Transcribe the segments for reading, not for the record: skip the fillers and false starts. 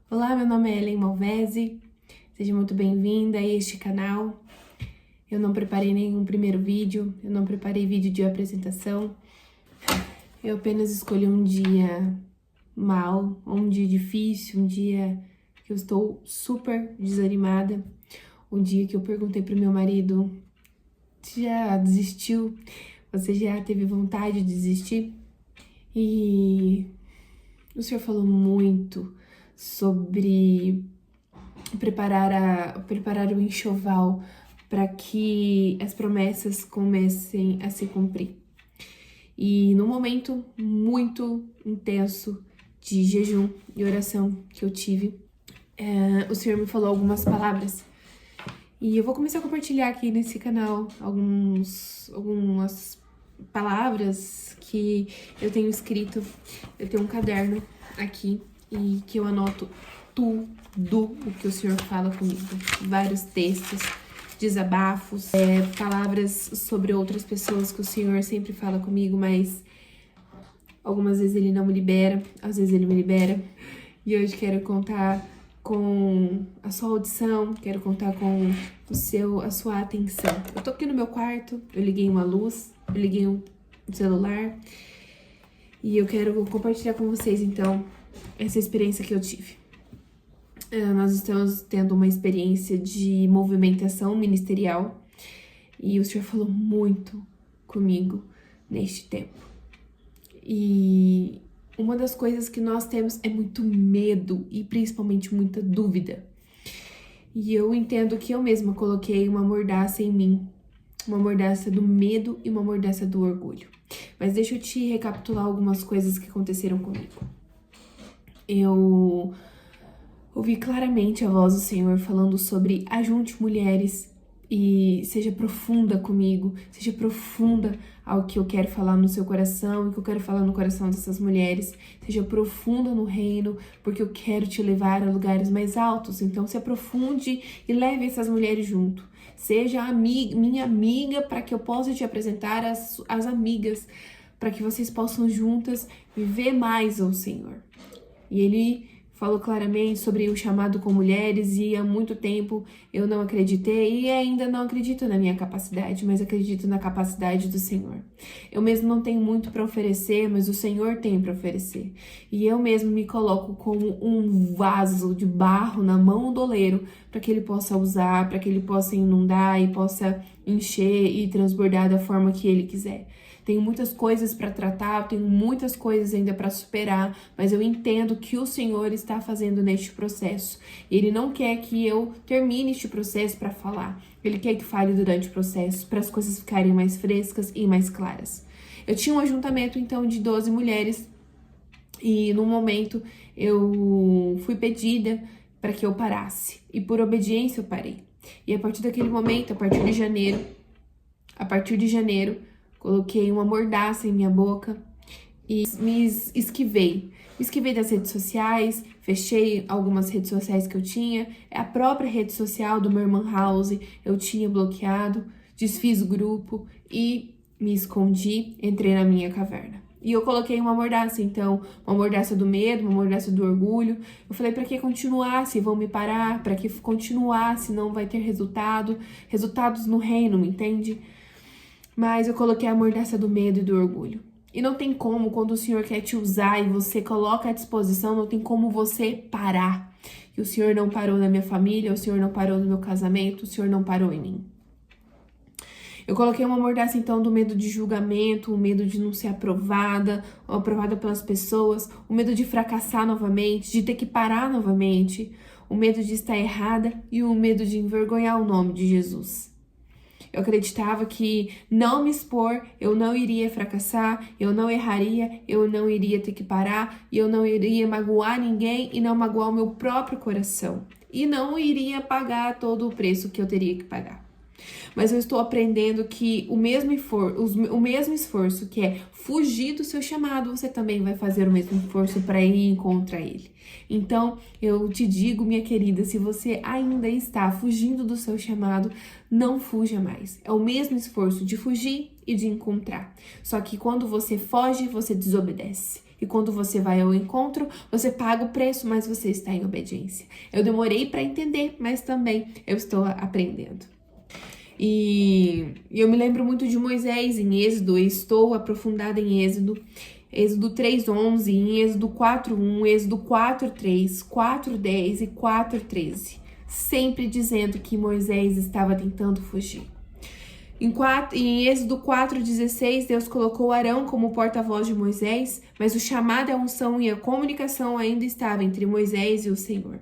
Olá, meu nome é Ellen Malvese, seja muito bem-vinda a este canal. Eu não preparei nenhum primeiro vídeo, eu não preparei vídeo de apresentação. Eu apenas escolhi um dia mal, um dia difícil, um dia que eu estou super desanimada. Um dia que eu perguntei pro meu marido: já desistiu? Você já teve vontade de desistir? E o senhor falou muito sobre preparar o enxoval para que as promessas comecem a se cumprir. E num momento muito intenso de jejum e oração que eu tive, o Senhor me falou algumas palavras. E eu vou começar a compartilhar aqui nesse canal algumas palavras que eu tenho escrito. Eu tenho um caderno aqui e que eu anoto tudo o que o Senhor fala comigo. Vários textos, desabafos, palavras sobre outras pessoas que o Senhor sempre fala comigo, mas algumas vezes Ele não me libera, às vezes Ele me libera. E hoje quero contar com a sua audição, quero contar com a sua atenção. Eu tô aqui no meu quarto, eu liguei uma luz, eu liguei um celular e eu quero compartilhar com vocês, então, essa experiência que eu tive. Nós estamos tendo uma experiência de movimentação ministerial e o Senhor falou muito comigo neste tempo. E uma das coisas que nós temos é muito medo e principalmente muita dúvida. E eu entendo que eu mesma coloquei uma mordaça em mim, uma mordaça do medo e uma mordaça do orgulho. Mas deixa eu te recapitular algumas coisas que aconteceram comigo. Eu ouvi claramente a voz do Senhor falando sobre ajunte mulheres e seja profunda comigo, seja profunda ao que eu quero falar no seu coração e que eu quero falar no coração dessas mulheres. Seja profunda no reino, porque eu quero te levar a lugares mais altos. Então se aprofunde e leve essas mulheres junto. Seja minha amiga para que eu possa te apresentar as amigas, para que vocês possam juntas viver mais ao Senhor. E Ele falou claramente sobre o chamado com mulheres e há muito tempo eu não acreditei e ainda não acredito na minha capacidade, mas acredito na capacidade do Senhor. Eu mesmo não tenho muito para oferecer, mas o Senhor tem para oferecer. E eu mesmo me coloco como um vaso de barro na mão do oleiro para que ele possa usar, para que ele possa inundar e possa encher e transbordar da forma que ele quiser. Tenho muitas coisas para tratar, tenho muitas coisas ainda para superar, mas eu entendo que o Senhor está fazendo neste processo. Ele não quer que eu termine este processo para falar. Ele quer que fale durante o processo, para as coisas ficarem mais frescas e mais claras. Eu tinha um ajuntamento, então, de 12 mulheres e, no momento, eu fui pedida para que eu parasse. E, por obediência, eu parei. E, a partir daquele momento, a partir de janeiro, coloquei uma mordaça em minha boca e me esquivei. Me esquivei das redes sociais, fechei algumas redes sociais que eu tinha. A própria rede social do meu irmão House eu tinha bloqueado, desfiz o grupo e me escondi, entrei na minha caverna. E eu coloquei uma mordaça, então, uma mordaça do medo, uma mordaça do orgulho. Eu falei, para que continuar se vão me parar? Para que continuar se não vai ter resultados no reino, me entende? Mas eu coloquei a mordaça do medo e do orgulho. E não tem como, quando o Senhor quer te usar e você coloca à disposição, não tem como você parar. E o Senhor não parou na minha família, o Senhor não parou no meu casamento, o Senhor não parou em mim. Eu coloquei uma mordaça, então, do medo de julgamento, o medo de não ser aprovada, ou aprovada pelas pessoas, o medo de fracassar novamente, de ter que parar novamente, o medo de estar errada e o medo de envergonhar o nome de Jesus. Eu acreditava que não me expor, eu não iria fracassar, eu não erraria, eu não iria ter que parar, e eu não iria magoar ninguém e não magoar o meu próprio coração. E não iria pagar todo o preço que eu teria que pagar. Mas eu estou aprendendo que o mesmo esforço que é fugir do seu chamado, você também vai fazer o mesmo esforço para ir contra ele. Então, eu te digo, minha querida, se você ainda está fugindo do seu chamado, não fuja mais. É o mesmo esforço de fugir e de encontrar. Só que quando você foge, você desobedece. E E quando você vai ao encontro, você paga o preço, mas você está em obediência. Eu demorei para entender, mas também eu estou aprendendo. E eu me lembro muito de Moisés em Êxodo, eu estou aprofundada em Êxodo 3:11, em Êxodo 4:1, Êxodo 4:3, 4:10 e 4:13, sempre dizendo que Moisés estava tentando fugir. Em Êxodo 4:16, Deus colocou Arão como porta-voz de Moisés, mas o chamado, a unção e a comunicação ainda estavam entre Moisés e o Senhor.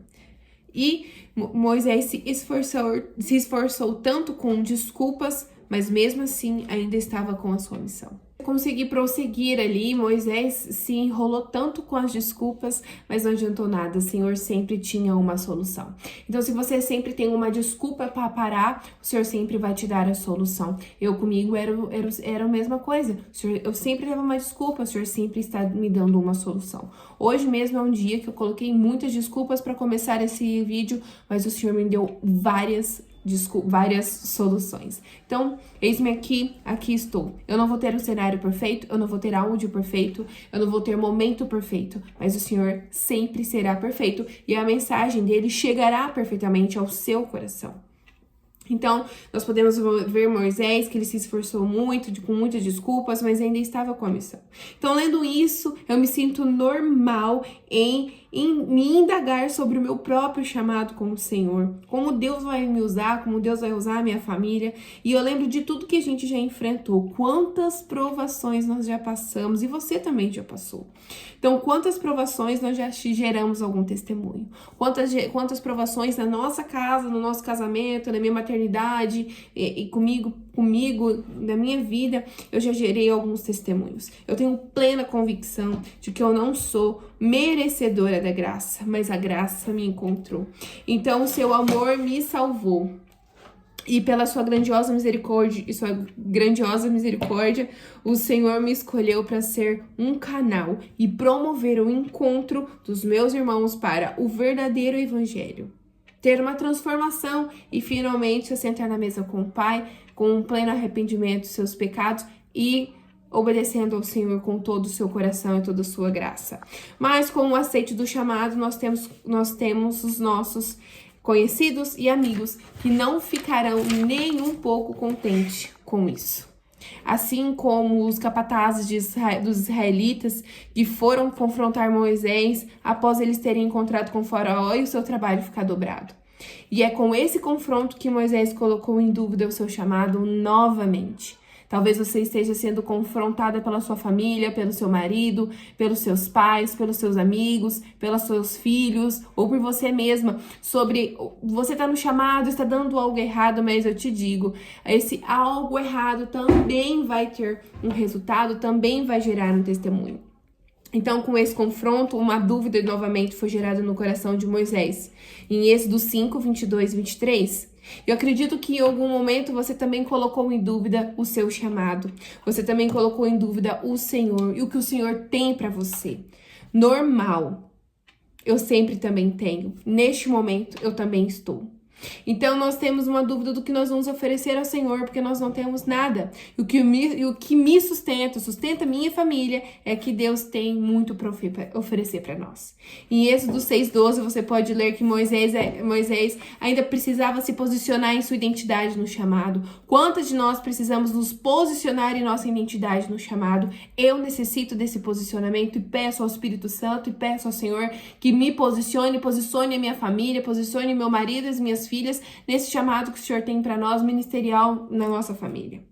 E Moisés se esforçou tanto com desculpas, mas mesmo assim ainda estava com a sua missão. Consegui prosseguir ali, Moisés se enrolou tanto com as desculpas, mas não adiantou nada, o Senhor sempre tinha uma solução. Então, se você sempre tem uma desculpa para parar, o Senhor sempre vai te dar a solução. Comigo era a mesma coisa, eu sempre dava uma desculpa, o Senhor sempre está me dando uma solução. Hoje mesmo é um dia que eu coloquei muitas desculpas para começar esse vídeo, mas o Senhor me deu várias soluções. Então, eis-me aqui estou. Eu não vou ter um cenário perfeito, eu não vou ter áudio perfeito, eu não vou ter momento perfeito, mas o Senhor sempre será perfeito e a mensagem dele chegará perfeitamente ao seu coração. Então, nós podemos ver Moisés, que ele se esforçou muito, com muitas desculpas, mas ainda estava com a missão. Então, lendo isso, eu me sinto normal em me indagar sobre o meu próprio chamado com o Senhor, como Deus vai me usar, como Deus vai usar a minha família. E eu lembro de tudo que a gente já enfrentou, quantas provações nós já passamos, e você também já passou. Então, quantas provações nós já geramos algum testemunho? Quantas provações na nossa casa, no nosso casamento, na minha maternidade e comigo, na minha vida, eu já gerei alguns testemunhos. Eu tenho plena convicção de que eu não sou merecedora da graça, mas a graça me encontrou. Então, o seu amor me salvou. E pela sua grandiosa misericórdia o Senhor me escolheu para ser um canal e promover o encontro dos meus irmãos para o verdadeiro evangelho. Ter uma transformação e finalmente se sentar na mesa com o Pai, com um pleno arrependimento dos seus pecados e obedecendo ao Senhor com todo o seu coração e toda a sua graça. Mas com o aceite do chamado, nós temos os nossos conhecidos e amigos que não ficarão nem um pouco contentes com isso. Assim como os capatazes dos israelitas que foram confrontar Moisés após eles terem encontrado com Faraó e o seu trabalho ficar dobrado. E é com esse confronto que Moisés colocou em dúvida o seu chamado novamente. Talvez você esteja sendo confrontada pela sua família, pelo seu marido, pelos seus pais, pelos seus amigos, pelos seus filhos, ou por você mesma, sobre você está no chamado, está dando algo errado, mas eu te digo, esse algo errado também vai ter um resultado, também vai gerar um testemunho. Então, com esse confronto, uma dúvida novamente foi gerada no coração de Moisés. Em Êxodo 5, 22 e 23, eu acredito que em algum momento você também colocou em dúvida o seu chamado. Você também colocou em dúvida o Senhor e o que o Senhor tem para você. Normal. Eu sempre também tenho. Neste momento, eu também estou. Então, nós temos uma dúvida do que nós vamos oferecer ao Senhor, porque nós não temos nada. E o que me sustenta minha família, é que Deus tem muito para oferecer para nós. Em Êxodo 6:12, você pode ler que Moisés ainda precisava se posicionar em sua identidade no chamado. Quantas de nós precisamos nos posicionar em nossa identidade no chamado? Eu necessito desse posicionamento e peço ao Espírito Santo e peço ao Senhor que me posicione a minha família, posicione meu marido e as minhas filhas nesse chamado que o Senhor tem para nós ministerial na nossa família.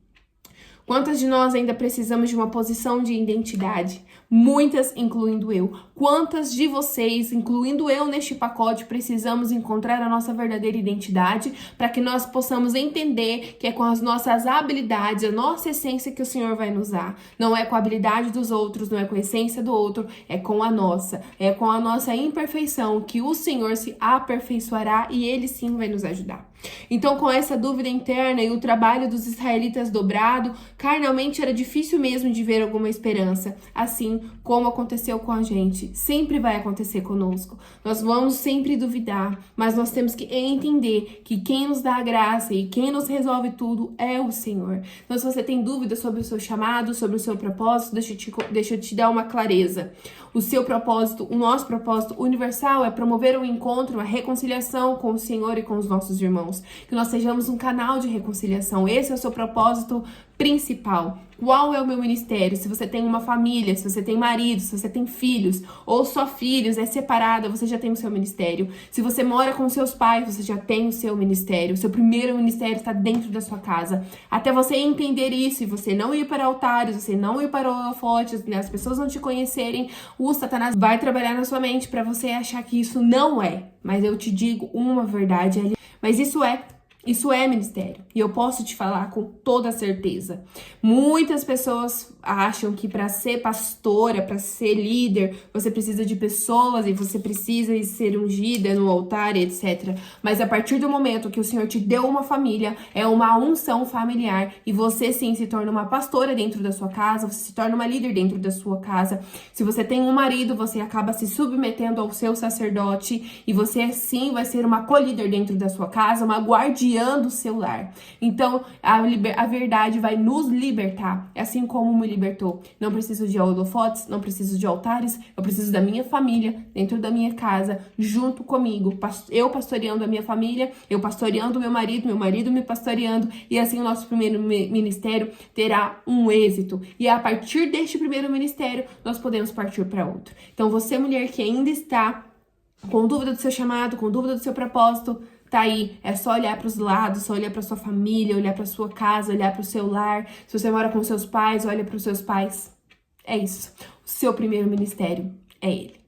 Quantas de nós ainda precisamos de uma posição de identidade? Muitas, incluindo eu. Quantas de vocês, incluindo eu neste pacote, precisamos encontrar a nossa verdadeira identidade para que nós possamos entender que é com as nossas habilidades, a nossa essência que o Senhor vai nos dar. Não é com a habilidade dos outros, não é com a essência do outro, é com a nossa. É com a nossa imperfeição que o Senhor se aperfeiçoará e Ele sim vai nos ajudar. Então, com essa dúvida interna e o trabalho dos israelitas dobrado, carnalmente era difícil mesmo de ver alguma esperança. Assim, assim como aconteceu com a gente. Sempre vai acontecer conosco. Nós vamos sempre duvidar, mas nós temos que entender que quem nos dá a graça e quem nos resolve tudo é o Senhor. Então, se você tem dúvidas sobre o seu chamado, sobre o seu propósito, deixa eu te dar uma clareza. O seu propósito, o nosso propósito universal é promover um encontro, uma reconciliação com o Senhor e com os nossos irmãos. Que nós sejamos um canal de reconciliação. Esse é o seu propósito principal. Qual é o meu ministério? Se você tem uma família, se você tem marido, se você tem filhos, ou só filhos, é separada, você já tem o seu ministério. Se você mora com seus pais, você já tem o seu ministério. O seu primeiro ministério está dentro da sua casa. Até você entender isso e você não ir para altares, você não ir para holofotes, né? As pessoas não te conhecerem, o Satanás vai trabalhar na sua mente para você achar que isso não é. Mas eu te digo uma verdade ali. Mas isso é ministério. E eu posso te falar com toda certeza. Muitas pessoas acham que para ser pastora, para ser líder, você precisa de pessoas e você precisa ser ungida no altar, etc. Mas a partir do momento que o Senhor te deu uma família, é uma unção familiar e você sim se torna uma pastora dentro da sua casa, você se torna uma líder dentro da sua casa. Se você tem um marido, você acaba se submetendo ao seu sacerdote e você sim vai ser uma co-líder dentro da sua casa, uma guardiã do seu lar. Então, a verdade vai nos libertar, assim como me libertou. Não preciso de holofotes, não preciso de altares, eu preciso da minha família, dentro da minha casa, junto comigo. Eu pastoreando a minha família, eu pastoreando o meu marido me pastoreando, e assim o nosso primeiro ministério terá um êxito. E a partir deste primeiro ministério, nós podemos partir para outro. Então, você, mulher que ainda está com dúvida do seu chamado, com dúvida do seu propósito, tá aí, é só olhar para os lados, só olhar para sua família, olhar para sua casa, olhar para o seu lar. Se você mora com seus pais, olha para os seus pais. É isso. O seu primeiro ministério é ele.